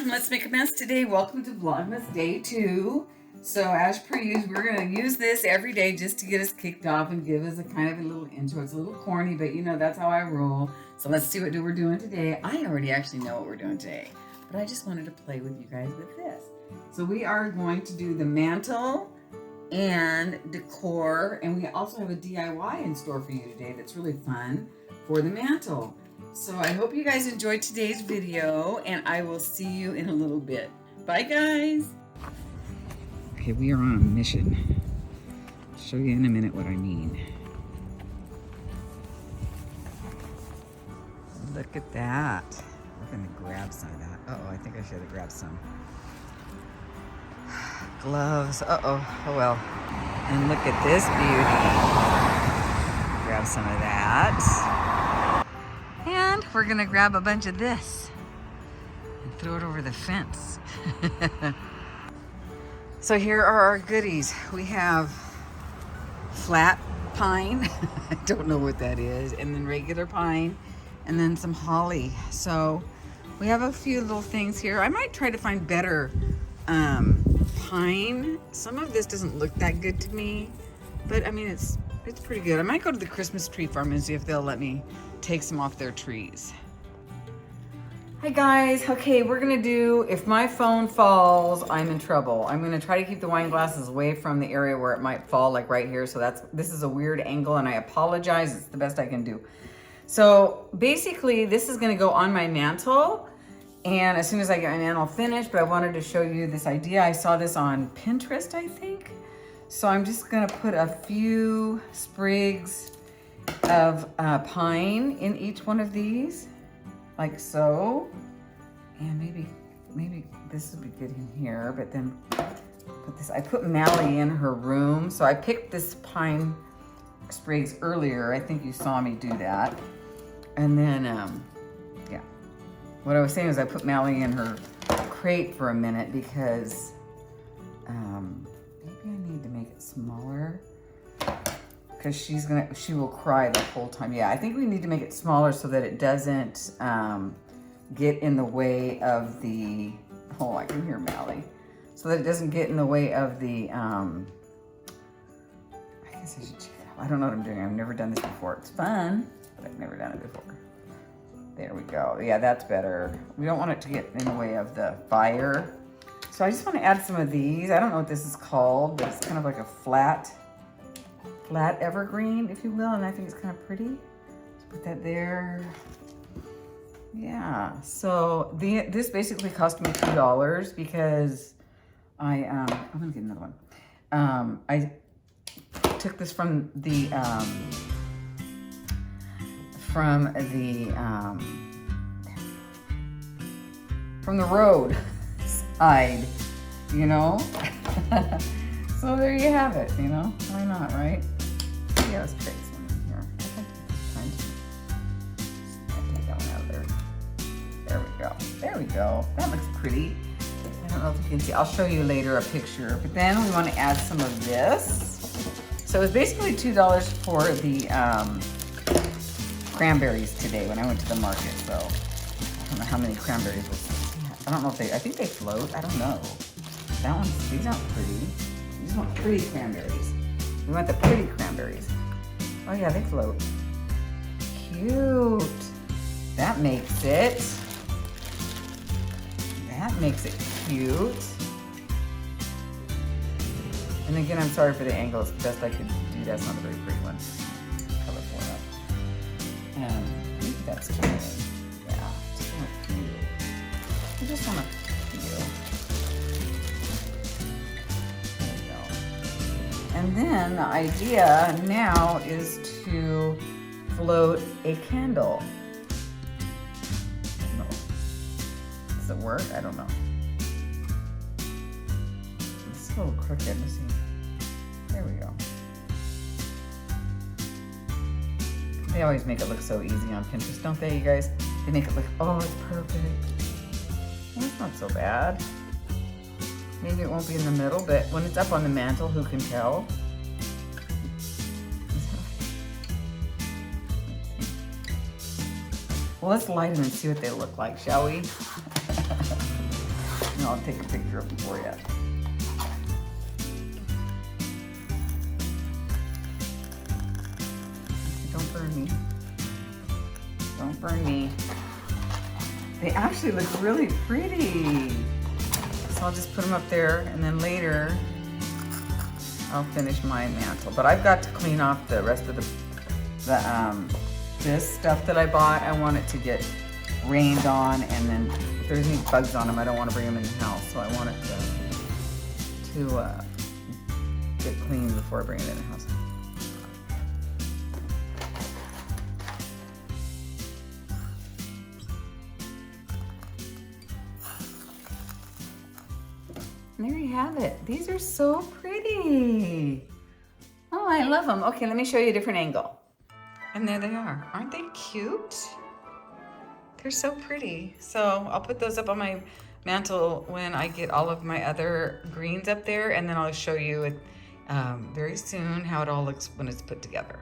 on, let's make a mess today. Welcome to Vlogmas Day 2. So as per usual, we're going to use this every day just to get us kicked off and give us a kind of a little intro. It's a little corny, but you know, that's how I roll. So let's see what we're doing today. I already actually know what we're doing today, but I just wanted to play with you guys with this. So we are going to do the mantle and decor, and we also have a DIY in store for you today that's really fun for the mantle. So I hope you guys enjoyed today's video, and I will see you in a little bit. Bye, guys. Okay, we are on a mission. I'll show you in a minute what I mean. Look at that. We're gonna grab some of that. Uh-oh, I think I should have grabbed some. Gloves. Uh-oh. Oh well. And look at this beauty. Grab some of that. And we're gonna grab a bunch of this and throw it over the fence. So here are our goodies. We have flat pine, I don't know what that is, and then regular pine, and then some holly. So we have a few little things here. I might try to find better pine. Some of this doesn't look that good to me, but I mean, it's pretty good. I might go to the Christmas tree farm and see if they'll let me take some off their trees. Hi guys, okay, we're gonna do, if my phone falls, I'm in trouble. I'm gonna try to keep the wine glasses away from the area where it might fall, like right here. So this is a weird angle and I apologize, it's the best I can do. So basically this is gonna go on my mantle, and as soon as I get my mantle finished, but I wanted to show you this idea. I saw this on Pinterest, I think. So I'm just gonna put a few sprigs of pine in each one of these, like so. And maybe this would be good in here, but then put this, I put Mally in her room. So I picked this pine sprigs earlier. I think you saw me do that. And then, yeah. What I was saying is I put Mally in her crate for a minute because maybe I need to make it smaller, because she will cry the whole time. Yeah, I think we need to make it smaller so that it doesn't get in the way of the, oh, I can hear Mally. So that it doesn't get in the way of the, I guess I should check it out. I don't know what I'm doing. I've never done this before. It's fun, but I've never done it before. There we go. Yeah, that's better. We don't want it to get in the way of the fire. So I just want to add some of these. I don't know what this is called, but it's kind of like a flat evergreen, if you will, and I think it's kind of pretty. Let's put that there. Yeah, so this basically cost me $2 because I'm gonna get another one. I took this from the road side, you know. So there you have it, you know, why not, right? Yeah, let's pick some in here. I take that one out of there. There we go. There we go. That looks pretty. I don't know if you can see. I'll show you later a picture. But then we want to add some of this. So it's basically $2 for the cranberries today when I went to the market. So I don't know how many cranberries we'll see. I don't know if I think they float. I don't know. These aren't pretty. These want pretty cranberries. We want the pretty cranberries. Oh yeah, they float. Cute. That makes it cute. And again, I'm sorry for the angle. It's the best I could do. That's not a very pretty one. Colorful enough. And I think that's good. Yeah, just want a few. I just want a few. And then the idea now is to float a candle. No. Does it work? I don't know. It's a little crooked. Let's see. There we go. They always make it look so easy on Pinterest, don't they, you guys? They make it look, oh, it's perfect. Well, it's not so bad. Maybe it won't be in the middle, but when it's up on the mantle, who can tell? Well, let's light them and see what they look like, shall we? I'll take a picture of them for you. Don't burn me. Don't burn me. They actually look really pretty. So I'll just put them up there, and then later I'll finish my mantle. But I've got to clean off the rest of this stuff that I bought. I want it to get rained on, and then if there's any bugs on them, I don't want to bring them in the house. So I want it to get clean before I bring it in the house. There you have it. These are so pretty. Oh, I love them. Okay, let me show you a different angle. And there they are. Aren't they cute? They're so pretty. So I'll put those up on my mantle when I get all of my other greens up there, and then I'll show you it very soon how it all looks when it's put together.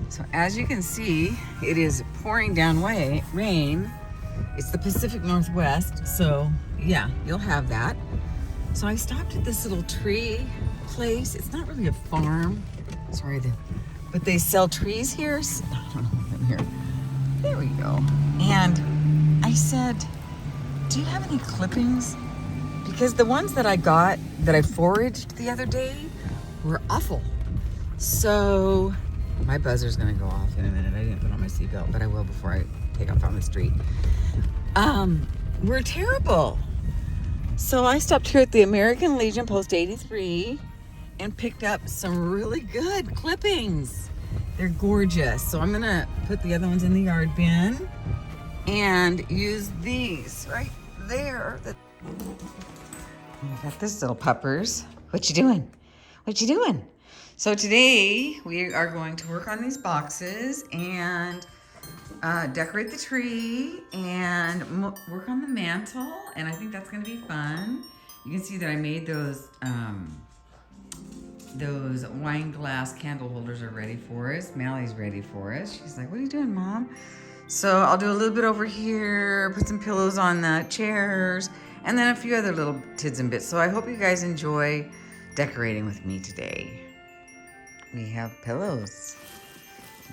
So as you can see, it is pouring down rain. It's the Pacific Northwest, so yeah, you'll have that. So I stopped at this little tree place. It's not really a farm, sorry, but they sell trees here. I don't know, in here. There we go. And I said, do you have any clippings? Because the ones that I got, that I foraged the other day, were awful. So my buzzer's gonna go off in a minute. I didn't put on my seatbelt, but I will before I take off on the street. We're terrible. So I stopped here at the American Legion Post 83 and picked up some really good clippings. They're gorgeous. So I'm gonna put the other ones in the yard bin and use these right there. I got this little puppers. What you doing? What you doing? So today we are going to work on these boxes and decorate the tree and work on the mantle, and I think that's going to be fun. You can see that I made those wine glass candle holders are ready for us. Mally's ready for us. She's like, what are you doing, Mom? So I'll do a little bit over here, put some pillows on the chairs, and then a few other little tids and bits. So I hope you guys enjoy decorating with me today. We have pillows.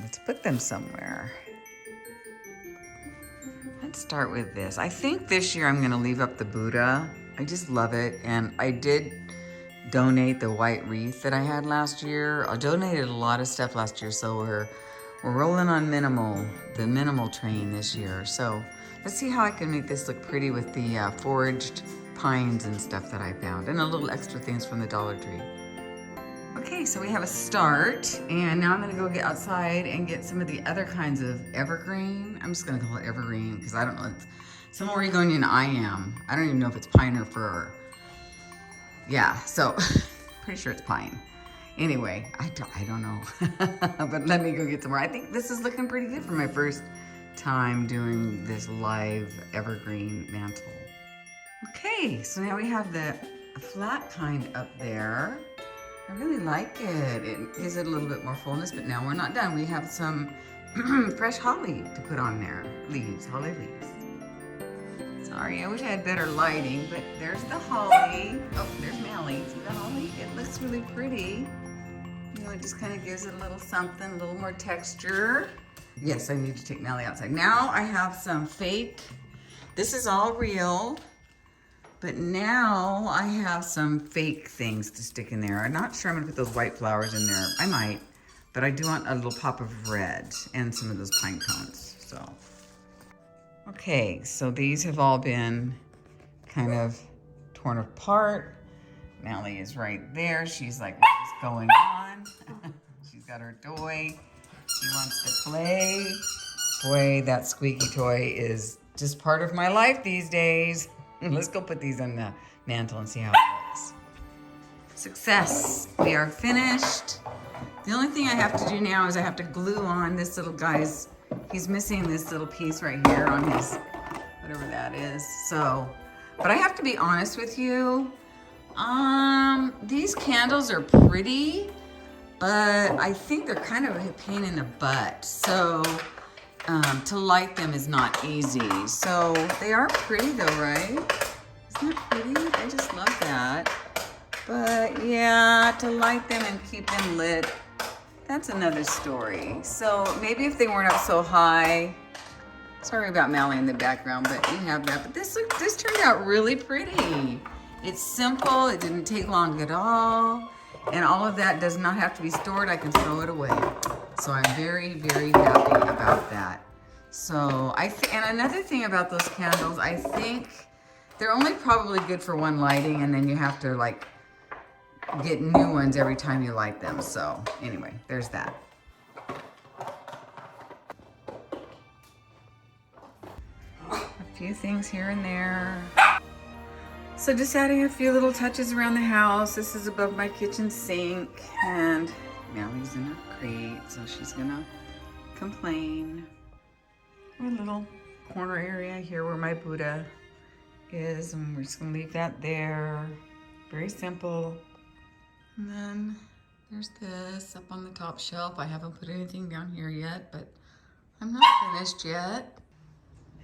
Let's put them somewhere. Let's start with this. I think this year I'm gonna leave up the Buddha. I just love it. And I did donate the white wreath that I had last year. I donated a lot of stuff last year, so we're rolling on the minimal train this year. So let's see how I can make this look pretty with the foraged pines and stuff that I found, and a little extra things from the Dollar Tree. Okay, so we have a start, and now I'm gonna go get outside and get some of the other kinds of evergreen. I'm just gonna call it evergreen because I don't know. It's some Oregonian I am. I don't even know if it's pine or fir. Yeah, so pretty sure it's pine. Anyway, I don't know, but let me go get some more. I think this is looking pretty good for my first time doing this live evergreen mantle. Okay, so now we have the flat kind up there. I really like it. It gives it a little bit more fullness, but now we're not done. We have some fresh holly to put on there. Leaves, holly leaves. Sorry, I wish I had better lighting, but there's the holly. Oh, there's Mally. See the holly? It looks really pretty. You know, it just kind of gives it a little something, a little more texture. Yes, I need to take Mally outside. Now I have some fake. This is all real. But now I have some fake things to stick in there. I'm not sure I'm gonna put those white flowers in there. I might, but I do want a little pop of red and some of those pine cones, so. Okay, so these have all been kind of torn apart. Mally is right there. She's like, what's going on? She's got her toy. She wants to play. Boy, that squeaky toy is just part of my life these days. Let's go put these on the mantle and see how it looks. Success. We are finished. The only thing I have to do now is I have to glue on this little guy's, he's missing this little piece right here on his whatever that is. So, but I have to be honest with you. These candles are pretty, but I think they're kind of a pain in the butt. So, to light them is not easy. So they are pretty though, right? Isn't that pretty? I just love that. But yeah, to light them and keep them lit, that's another story. So maybe if they weren't up so high, sorry about Mally in the background, but you have that. But this turned out really pretty. It's simple, it didn't take long at all. And all of that does not have to be stored, I can throw it away. So I'm very, very happy about that. So and another thing about those candles, I think they're only probably good for one lighting, and then you have to like get new ones every time you light them. So anyway, there's that. A few things here and there. So just adding a few little touches around the house. This is above my kitchen sink, and Mally's in her crate, so she's gonna complain. A little corner area here where my Buddha is, and we're just gonna leave that there. Very simple. And then there's this up on the top shelf. I haven't put anything down here yet, but I'm not finished yet.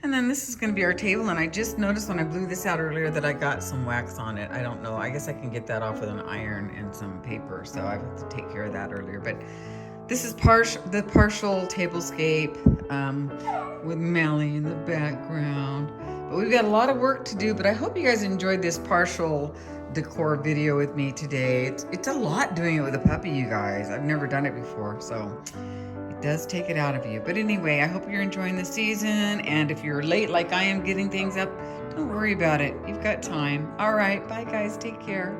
And then this is gonna be our table, and I just noticed when I blew this out earlier that I got some wax on it. I don't know, I guess I can get that off with an iron and some paper, so I have to take care of that earlier. But this is the partial tablescape with Mally in the background. But we've got a lot of work to do, but I hope you guys enjoyed this partial decor video with me today. It's a lot doing it with a puppy, you guys. I've never done it before, so it does take it out of you. But anyway, I hope you're enjoying the season, and if you're late like I am getting things up, don't worry about it. You've got time. All right, bye guys, take care.